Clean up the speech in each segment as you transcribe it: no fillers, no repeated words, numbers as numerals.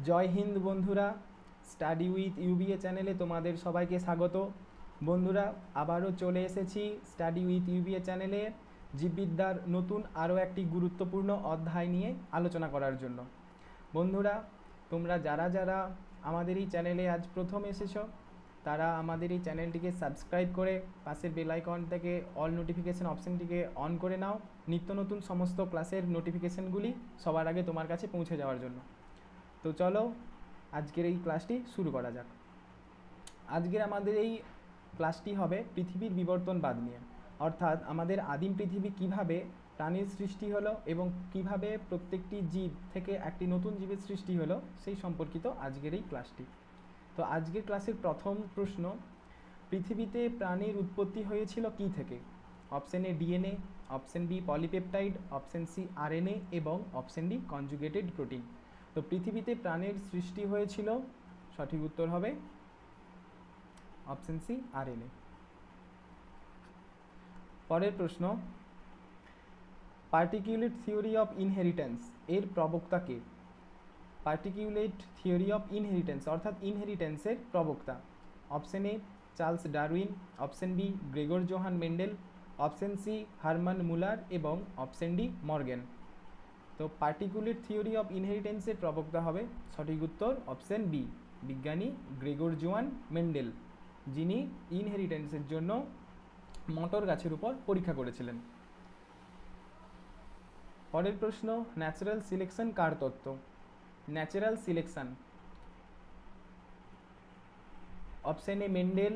জয় হিন্দ বন্ধুরা, study with UBA চ্যানেলে তোমাদের সবাইকে স্বাগত। বন্ধুরা, আবারও চলে এসেছি স্টাডি উইথ ইউবিএ চ্যানেলে জীববিদ্যার নতুন আরও একটি গুরুত্বপূর্ণ অধ্যায় নিয়ে আলোচনা করার জন্য। বন্ধুরা, তোমরা যারা যারা আমাদের এই চ্যানেলে আজ প্রথম এসেছো তারা আমাদের এই চ্যানেলটিকে সাবস্ক্রাইব করে পাশের বেল আইকন থেকে অল নোটিফিকেশান অপশানটিকে অন করে নাও, নিত্য নতুন সমস্ত ক্লাসের নোটিফিকেশানগুলি সবার আগে তোমার কাছে পৌঁছে যাওয়ার জন্য। তো চলো আজকের এই ক্লাসটি শুরু করা যাক। আজকের আমাদের এই ক্লাসটি হবে পৃথিবীর বিবর্তনবাদ নিয়ে, অর্থাৎ আমাদের আদিম পৃথিবী কিভাবে প্রাণীর সৃষ্টি হলো এবং কিভাবে প্রত্যেকটি জীব থেকে একটি নতুন জীবের সৃষ্টি হলো সেই সম্পর্কিত আজকের এই ক্লাসটি। তো আজকের ক্লাসের প্রথম প্রশ্ন, পৃথিবীতে প্রাণীর উৎপত্তি হয়েছিল কী থেকে? Option A DNA, option B polypeptide, option C RNA এবং অপশন ডি কনজুগেটেড প্রোটিন। তো পৃথিবীতে প্রাণের সৃষ্টি হয়েছিল, সঠিক উত্তর হবে অপশন সি আরএনএ। পরের প্রশ্ন, পার্টিকুলেট থিওরি অফ ইনহেরিটেন্স এর প্রবক্তা কে? পার্টিকুলেট থিওরি অফ ইনহেরিটেন্স অর্থাৎ ইনহেরিটেন্সের প্রবক্তা। Option A Charles Darwin, option B Gregor Johann Mendel, option C Hermann Muller এবং অপশন ডি মর্গেন। তো পার্টিকুলেট থিওরি অফ ইনহেরিটেন্সের প্রবক্তা হবে, সঠিক উত্তর অপশন বি বিজ্ঞানী গ্রেগর জোহান মেন্ডেল, যিনি ইনহেরিটেন্সের জন্য মটর গাছের উপর পরীক্ষা করেছিলেন। পরের প্রশ্ন, ন্যাচারাল সিলেকশন কার তত্ত্ব? Natural selection, option A Mendel,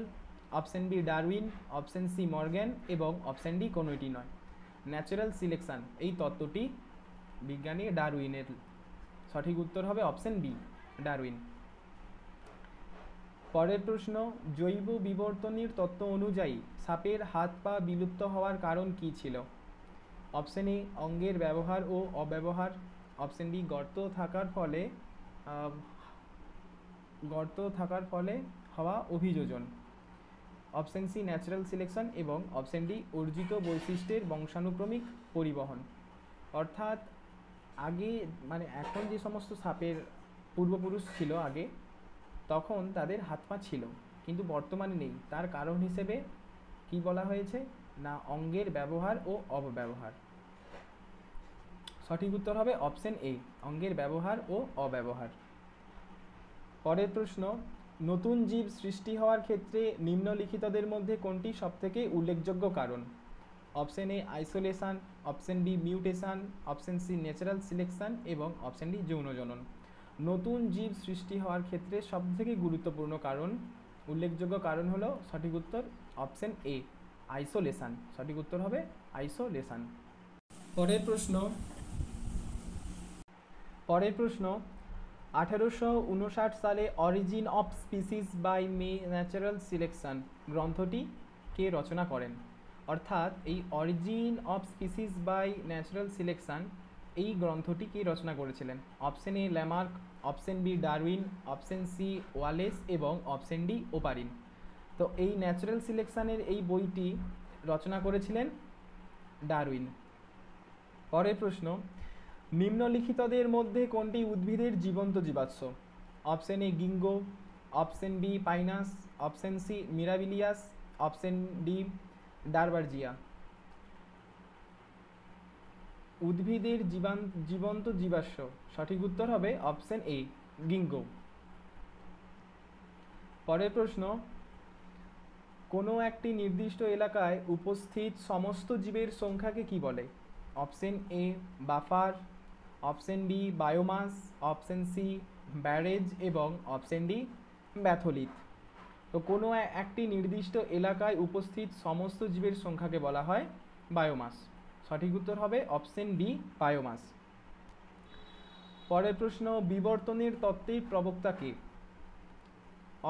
option B Darwin, option C Morgan এবং অপশন ডি কোনোটি নয়। ন্যাচারাল সিলেকশন এই তত্ত্বটি বিজ্ঞানী ডারউইনের, সঠিক উত্তর হবে অপশন বি ডারউইন। পরের প্রশ্ন, জৈব বিবর্তনের তত্ত্ব অনুযায়ী সাপের হাত পা বিলুপ্ত হওয়ার কারণ কী ছিল? অপশন এ অঙ্গের ব্যবহার ও অব্যবহার, অপশন বি গর্ত থাকার ফলে হওয়া অভিযোজন, অপশন সি ন্যাচারাল সিলেকশন এবং অপশন ডি অর্জিত বৈশিষ্ট্যের বংশানুক্রমিক পরিবহন। অর্থাৎ আগে এখন যে সমস্ত সাপের পূর্বপুরুষ ছিল আগে, তখন তাদের হাত পা ছিল কিন্তু বর্তমানে নেই, তার কারণ হিসেবে কি বলা হয়েছে না অঙ্গের ব্যবহার ও অপব্যবহার। সঠিক উত্তর হবে অপশন এ অঙ্গের ব্যবহার ও অব্যবহার। পরের প্রশ্ন, নতুন জীব সৃষ্টি হওয়ার ক্ষেত্রে নিম্নলিখিতদের মধ্যে কোনটি সবথেকে উল্লেখযোগ্য কারণ? Option A isolation, option B mutation, option C natural selection এবং অপশন ডি যৌনজনন। নতুন জীব সৃষ্টি হওয়ার ক্ষেত্রে সবথেকে গুরুত্বপূর্ণ কারণ, উল্লেখযোগ্য কারণ হলো সঠিক উত্তর অপশন এ আইসোলেশন, সঠিক উত্তর হবে আইসোলেশন। পরের প্রশ্ন 1859 সালে origin of species by natural selection গ্রন্থটি কে রচনা করেন? অর্থাৎ এই origin of species by natural selection এই গ্রন্থটি কে রচনা করেছিলেন? Option A Lamarck, option B Darwin, option C Wallace এবং অপশন ডি ওপারিন। তো এই ন্যাচারাল সিলেকশনের এই বইটি রচনা করেছিলেন ডারউইন। পরের প্রশ্ন, নিম্নলিখিতদের মধ্যে কোনটি উদ্ভিদের জীবন্ত জীবাশ্ম? Option A ginkgo, option B Pinus, option C Mirabilis, option D Dalbergia. উদ্ভিদের জীবন্ত জীবাশ্ম, সঠিক উত্তর হবে অপশন এ গিঙ্গো। পরের প্রশ্ন, কোনো একটি নির্দিষ্ট এলাকায় উপস্থিত সমস্ত জীবের সংখ্যাকে কি বলে? Option A buffer, option B biomass, option C barrage এবং অপশন ডি ব্যাথোলিথ। তো কোনো একটি নির্দিষ্ট এলাকায় উপস্থিত সমস্ত জীবের সংখ্যাকে বলা হয় বায়োমাস, সঠিক উত্তর হবে অপশন বি বায়োমাস। পরের প্রশ্ন, বিবর্তনের তত্ত্বের প্রবক্তা কে?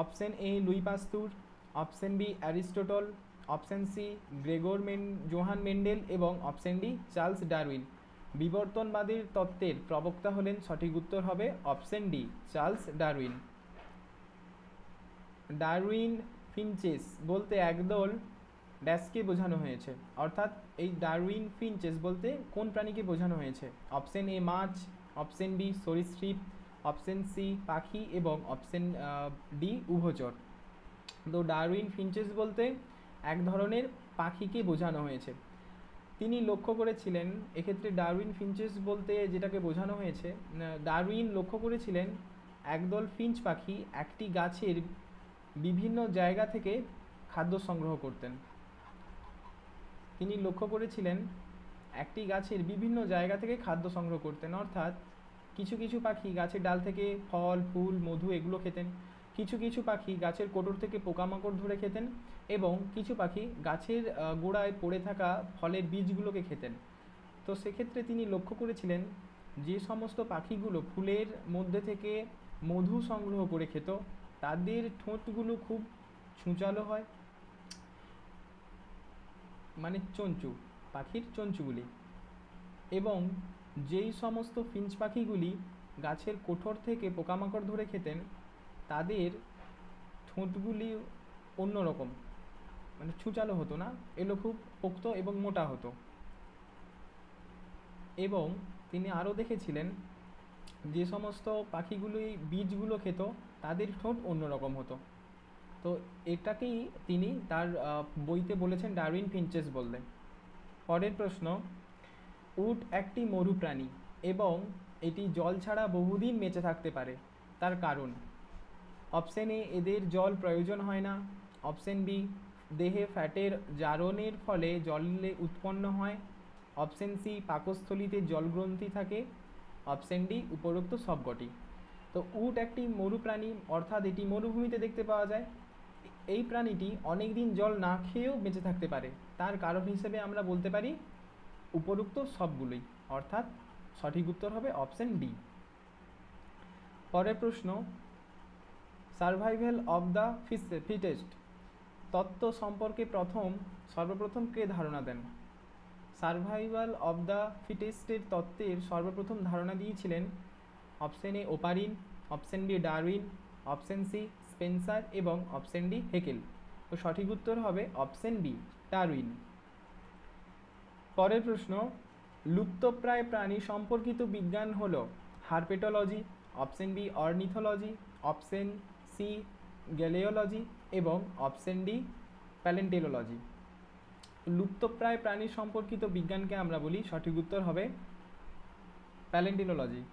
Option A Louis Pasteur, option B Aristotle, option C Gregor Johann Mendel এবং অপশন ডি চার্লস ডারউইন। বিবর্তনবাদের তত্ত্বের প্রবক্তা হলেন, সঠিক উত্তর হবে option D Charles Darwin. Darwin finches বলতে একদল ড্যাশকে বোঝানো হয়েছে, অর্থাৎ এই ডারউইন ফিঞ্চেস বলতে কোন প্রাণীকে বোঝানো হয়েছে? অপশন এ মাছ, অপশন বি সরীসৃপ, অপশন সি পাখি এবং অপশন ডি উভচর। তো ডারউইন ফিঞ্চেস বলতে এক ধরনের পাখিকে বোঝানো হয়েছে। তিনি লক্ষ্য করেছিলেন, এক্ষেত্রে ডারউইন ফিঞ্চেস বলতে যেটাকে বোঝানো হয়েছে, ডারউইন লক্ষ্য করেছিলেন একদল ফিঞ্চ পাখি একটি গাছের বিভিন্ন জায়গা থেকে খাদ্য সংগ্রহ করতেন। তিনি লক্ষ্য করেছিলেন একটি গাছের বিভিন্ন জায়গা থেকে খাদ্য সংগ্রহ করতেন, অর্থাৎ কিছু কিছু পাখি গাছের ডাল থেকে ফল ফুল মধু এগুলো খেতেন, কিছু কিছু পাখি গাছের কোটর থেকে পোকামাকড় ধরে খেতেন, এবং কিছু পাখি গাছের গোড়ায় পড়ে থাকা ফলের বীজগুলোকে খেতেন। তো সেক্ষেত্রে তিনি লক্ষ্য করেছিলেন যে সমস্ত পাখিগুলো ফুলের মধ্যে থেকে মধু সংগ্রহ করে খেত তাদের ঠোঁটগুলো খুব ছুঁচালো হয়, মানে চঞ্চু, পাখির চঞ্চুগুলি। এবং যেই সমস্ত ফিঞ্চ পাখিগুলি গাছের কোঠর থেকে পোকামাকড় ধরে খেতেন তাদের ঠোঁটগুলি অন্যরকম, মানে ছুঁচালো হতো না, এগুলো খুব পোক্ত এবং মোটা হতো। এবং তিনি আরও দেখেছিলেন যে সমস্ত পাখিগুলি বীজগুলো খেত তাদের ঠোঁট অন্যরকম হতো। তো এটাকেই তিনি তার বইতে বলেছেন ডারউইন ফিঞ্চেস বলতে। পরের প্রশ্ন, উট একটি মরুপ্রাণী এবং এটি জল ছাড়া বহুদিন বেঁচে থাকতে পারে, তার কারণ? অপশন এ এদের জল প্রয়োজন হয় না, অপশন বি দেহে ফ্যাটের জারণের ফলে জলে উৎপন্ন হয়, অপশন সি পাকস্থলীতে জলগ্রন্থি থাকে, অপশন ডি উপরোক্ত সবকটি। তো উট একটি মরুপ্রাণী, অর্থাৎ এটি মরুভূমিতে দেখতে পাওয়া যায়। এই প্রাণীটি অনেক দিন জল না খেয়েও বেঁচে থাকতে পারে, তার কারণ হিসেবে আমরা বলতে পারি উপরোক্ত সবগুলোই, অর্থাৎ সঠিক উত্তর হবে অপশন ডি। পরের প্রশ্ন, সার্ভাইভাল অফ দ্য ফিটেস্ট তত্ত্ব সম্পর্কে সর্বপ্রথম কে ধারণা দেন? সার্ভাইভাল অফ দ্য ফিটেস্টের তত্ত্বের সর্বপ্রথম ধারণা দিয়েছিলেন option A Oparin, option B Darwin, option C Spencer এবং অপশন ডি হেকেল। তো সঠিক উত্তর হবে অপশন বি ডারউইন। পরের প্রশ্ন, লুপ্তপ্রায় প্রাণী সম্পর্কিত বিজ্ঞান হল herpetology, option B ornithology, option C galeology এবং অপশন ডি প্যালেন্টেলোলজি। লুপ্তপ্রায় প্রাণী সম্পর্কিত বিজ্ঞানকে আমরা বলি, সঠিক উত্তর হবে প্যালেন্টেলোলজি।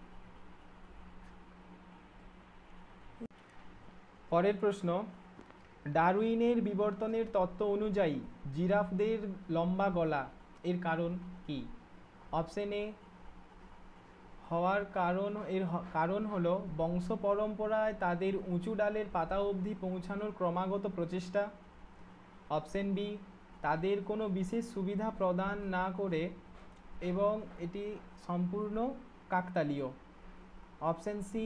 পরের প্রশ্ন, ডারউইনের বিবর্তনের তত্ত্ব অনুযায়ী জিরাফদের লম্বা গলা এর কারণ কি? অপশন এ হওয়ার কারণ হলো বংশ পরম্পরায় তাদের উঁচু ডালের পাতা অবধি পৌঁছানোর ক্রমাগত প্রচেষ্টা, অপশন বি তাদের কোনো বিশেষ সুবিধা প্রদান না করে এবং এটি সম্পূর্ণ কাকতালীয়, অপশন সি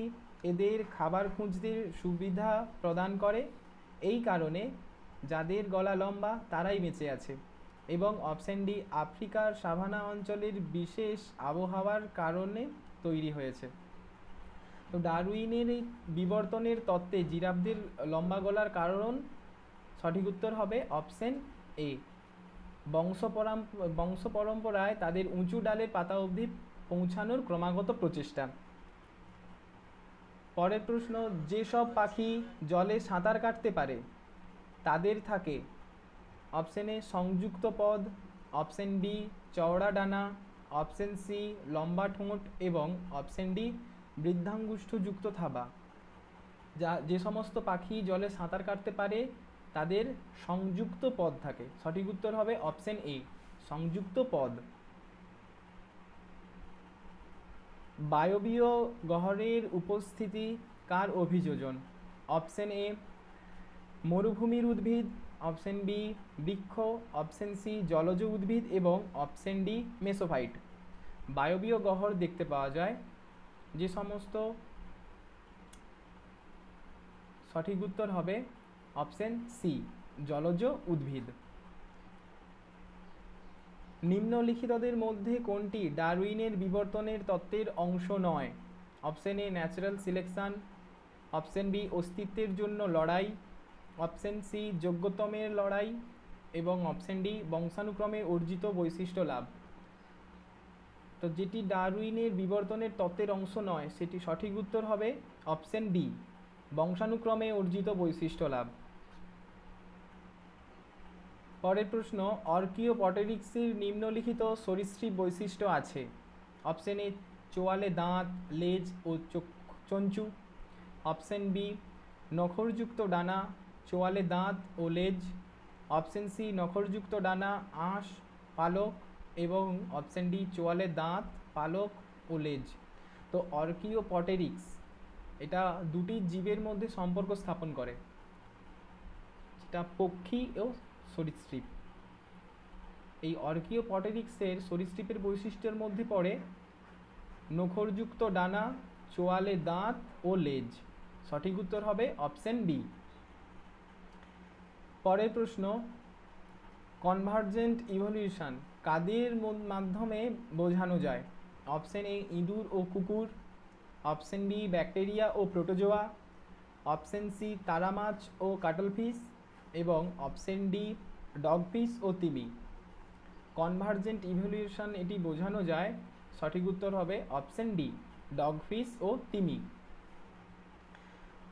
এদের খাবার খুঁজতে সুবিধা প্রদান করে, এই কারণে যাদের গলা লম্বা তারাই বেঁচে আছে, এবং অপশন ডি আফ্রিকার সাভানা অঞ্চলের বিশেষ আবহাওয়ার কারণে তৈরি হয়েছে। তো ডারউইনের এই বিবর্তনের তত্ত্বে জিরাফদের লম্বা গলার কারণ সঠিক উত্তর হবে অপশন এ বংশ পরম্পরায় তাদের উঁচু ডালের পাতা অবধি পৌঁছানোর ক্রমাগত প্রচেষ্টা। পরের প্রশ্ন, যেসব পাখি জলে সাঁতার কাটতে পারে তাদের থাকে অপশন এ সংযুক্ত পদ, অপশন বি চওড়া ডানা, অপশন সি লম্বা ঠোঁট এবং অপশন ডি বৃদ্ধাঙ্গুষ্ঠযুক্ত থাবা। যে সমস্ত পাখি জলে সাঁতার কাটতে পারে তাদের সংযুক্ত পদ থাকে, সঠিক উত্তর হবে অপশন এ সংযুক্ত পদ। বায়বীয় গহ্বরের উপস্থিতি কার অভিযোজন? অপশন এ মরুভূমির উদ্ভিদ, অপশন বি বৃক্ষ, অপশন সি জলজ উদ্ভিদ এবং অপশন ডি মেসোফাইট। বায়বীয় গহ্বর দেখতে পাওয়া যায় যে সমস্ত, সঠিক উত্তর হবে অপশন সি জলজ উদ্ভিদ। নিম্নলিখিতদের মধ্যে কোনটি ডারউইনের বিবর্তনের তত্ত্বের অংশ নয়? Option A natural selection, option B অস্তিত্বের জন্য লড়াই, অপশন সি যোগ্যতমের লড়াই এবং অপশন ডি বংশানুক্রমে অর্জিত বৈশিষ্ট্য লাভ। তো তো যেটি ডারউইনের বিবর্তনের তত্ত্বের অংশ নয় সেটি সঠিক উত্তর হবে অপশন বি, বংশানুক্রমে অর্জিত বৈশিষ্ট্য লাভ। পরের প্রশ্ন, অর্কিওপটেরিক্সের নিম্নলিখিত সরীসৃপ বৈশিষ্ট্য আছে। অপশন এ চোয়ালে দাঁত, লেজ ও চঞ্চু। অপশন বি নখরযুক্ত ডানা, চোয়ালে দাঁত ও লেজ। অপশন সি নখরযুক্ত ডানা, আঁশ, পালক। এবং অপশন ডি চোয়ালে দাঁত, পালক ও লেজ। তো অর্কিওপটেরিক্স এটা দুটি জীবের মধ্যে সম্পর্ক স্থাপন করে, যেটা পক্ষী ও সরীসৃপ। এই অর্কিওপটেরিক্সের সরীসৃপের বৈশিষ্ট্যের মধ্যে পড়ে নখরযুক্ত ডানা, চোয়ালে দাঁত ও লেজ। সঠিক উত্তর হবে অপশন বি। পরের প্রশ্ন, কনভার্জেন্ট ইভলিউশন কাদের মাধ্যমে বোঝানো যায়? অপশন এ ইঁদুর ও কুকুর। অপশন বি ব্যাকটেরিয়া ও প্রোটোজোয়া। অপশন সি তারা মাছ ও কাটলফিশ। এবং অপশন ডি ডগফিশ ও তিমি। কনভার্জেন্ট ইভলিউশন এটি বোঝানো যায়, সঠিক উত্তর হবে অপশন ডি, ডগফিশ ও তিমি।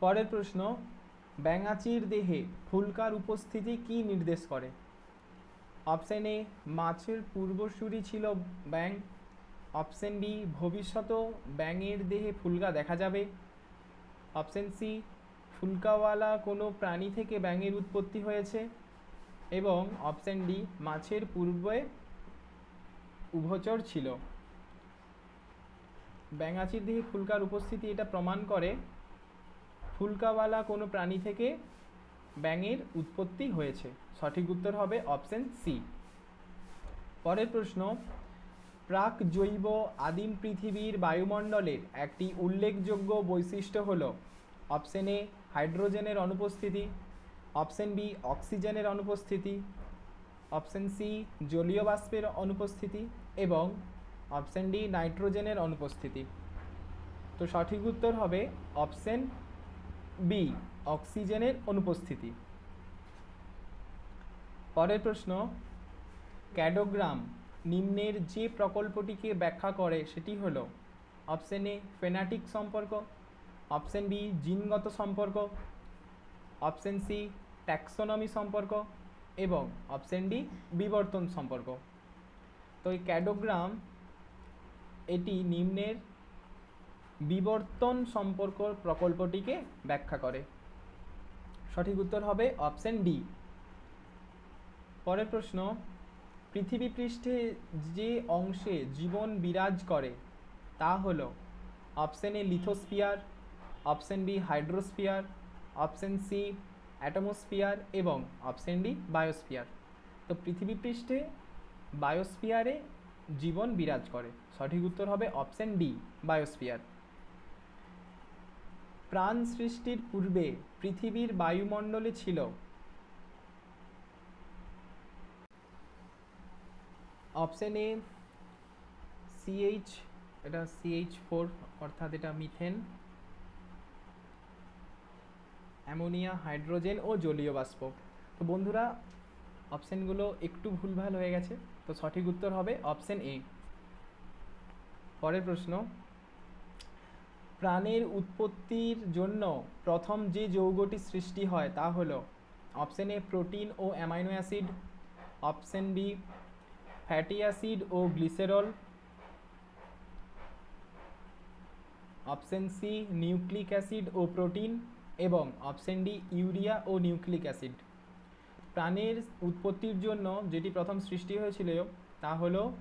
পরের প্রশ্ন, ব্যাঙাচির দেহে ফুলকার উপস্থিতি কি নির্দেশ করে? অপশন এ মাছের পূর্বসূরি ছিল ব্যাঙ। অপশন বি ভবিষ্যতেও ব্যাঙের দেহে ফুলকা দেখা যাবে। অপশন সি ফুলকাওয়ালা কোনো প্রাণী থেকে ব্যাঙের উৎপত্তি হয়েছে। এবং অপশন ডি মাছের পূর্বে উভচর ছিল। ব্যাঙাচির দেহে ফুলকার উপস্থিতি এটা প্রমাণ করে ফুলকাওয়ালা কোনো প্রাণী থেকে ব্যাঙের উৎপত্তি হয়েছে। সঠিক উত্তর হবে অপশন সি। পরের প্রশ্ন, প্রাক জৈব আদিম পৃথিবীর বায়ুমণ্ডলের একটি উল্লেখযোগ্য বৈশিষ্ট্য হল। অপশন এ হাইড্রোজেনের অনুপস্থিতি। অপশন বি অক্সিজেনের অনুপস্থিতি। অপশন সি জলীয় বাষ্পের অনুপস্থিতি। এবং অপশন ডি নাইট্রোজেনের অনুপস্থিতি। তো সঠিক উত্তর হবে অপশন বি, অক্সিজেনের অনুপস্থিতি। পরের প্রশ্ন, ক্যাডোগ্রাম নিম্নের যে প্রকল্পটিকে ব্যাখ্যা করে সেটি হল। অপশন এ ফেনাটিক সম্পর্ক। অপশন বি জিনগত সম্পর্ক। অপশন সি ট্যাক্সোনমি সম্পর্ক। এবং অপশন ডি বিবর্তন সম্পর্ক। তো এই ক্যাডোগ্রাম এটি নিম্নের বিবর্তন সম্পর্ক প্রকল্পটিকে ব্যাখ্যা করে। সঠিক উত্তর হবে অপশন ডি। পরের প্রশ্ন, পৃথিবী পৃষ্ঠে যে অংশে জীবন বিরাজ করে তা হল। Option A lithosphere. Option B hydrosphere. Option C atmosphere. এবং অপশন ডি বায়োস্ফিয়ার। তো পৃথিবী পৃষ্ঠে বায়োস্ফিয়ারে জীবন বিরাজ করে। সঠিক উত্তর হবে অপশন ডি, বায়োস্ফিয়ার। প্রাণ সৃষ্টির পূর্বে পৃথিবীর বায়ুমণ্ডলে ছিল। অপশন এ সিএইচ, এটা CH4 অর্থাৎ এটা মিথেন, অ্যামোনিয়া, হাইড্রোজেন ও জলীয় বাষ্প। তো বন্ধুরা অপশানগুলো একটু ভুলভাল হয়ে গেছে, তো সঠিক উত্তর হবে অপশন এ। পরের প্রশ্ন, প্রাণের উৎপত্তির জন্য প্রথম যে যৌগটি সৃষ্টি হয় তা হলো। অপশন এ প্রোটিন ও amino acid. Option B fatty acid ও glycerol. Option C nucleic acid ও প্রোটিন। এবং অপশন ডি ইউরিয়া ও নিউক্লিক অ্যাসিড। প্রাণের উৎপত্তির জন্য যেটি প্রথম সৃষ্টি হয়েছিল তা হলো,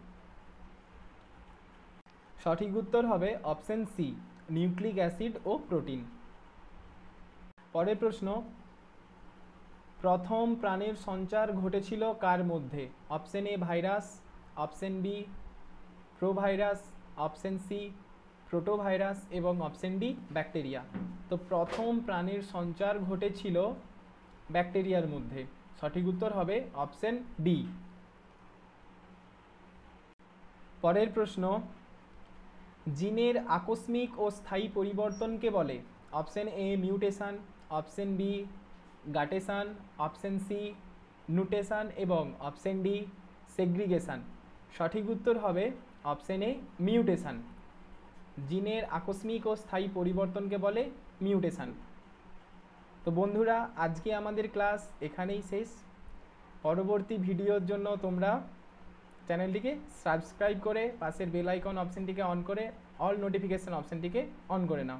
সঠিক উত্তর হবে অপশন সি, নিউক্লিক অ্যাসিড ও প্রোটিন। পরের প্রশ্ন, প্রথম প্রাণের সঞ্চার ঘটেছিল কার মধ্যে? Option A virus. Option B provirus. Option C protovirus. এবং অপশন ডি ব্যাকটেরিয়া। তো প্রথম প্রাণের সঞ্চার ঘটেছিল ব্যাকটেরিয়ার মধ্যে। সঠিক উত্তর হবে অপশন ডি। পরের প্রশ্ন, জিনের আকস্মিক ও স্থায়ী পরিবর্তনকে বলে। Option A mutation. Option B guttation. Option C nutation. এবং অপশন ডি সেগ্রিগেশন। সঠিক উত্তর হবে অপশন এ মিউটেশন। জিনের আকস্মিক ও স্থায়ী পরিবর্তনকে বলে মিউটেশন। তো বন্ধুরা, আজকে আমাদের ক্লাস এখানেই শেষ। পরবর্তী ভিডিওর জন্য তোমরা চ্যানেলটিকে সাবস্ক্রাইব করে পাশের বেল আইকন অপশনটিকে অন করে অল নোটিফিকেশান অপশনটিকে অন করে নাও।